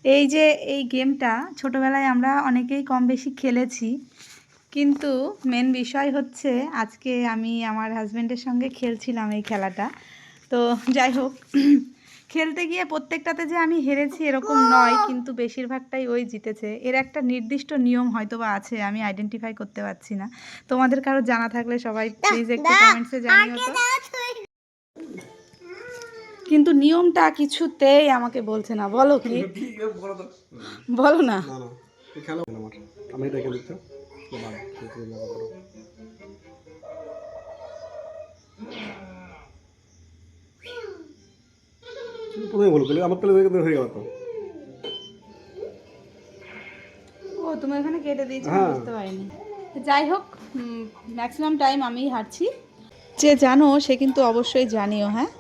এই যে এই গেমটা ছোটোবেলায় আমরা অনেকেই কম বেশি খেলেছি, কিন্তু মেন বিষয় হচ্ছে আজকে আমি আমার হাজব্যান্ডের সঙ্গে খেলছিলাম এই খেলাটা। তো যাই হোক, খেলতে গিয়ে প্রত্যেকটাতে যে আমি হেরেছি এরকম নয়, কিন্তু বেশিরভাগটাই ওই জিতেছে। এর একটা নির্দিষ্ট নিয়ম হয়তো বা আছে, আমি আইডেন্টিফাই করতে পারছি না। তোমাদের কারো জানা থাকলে সবাই প্লিজ একটু কমেন্টসে জানিও তো। কিন্তু নিয়মটা কিছুতেই আমাকে বলছে না, বলো কি, বলো না। আমি দেখে দিচ্ছি। প্রথমে বলবো আমার তাহলে হয়ে গেল তো। ও তুমি এখানে কেটে দিয়েছো, আমি বুঝতে পারিনি। যাই হোক, ম্যাক্সিমাম টাইম আমিই হারছি। যে জানো সে কিন্তু অবশ্যই জানিও, হ্যাঁ।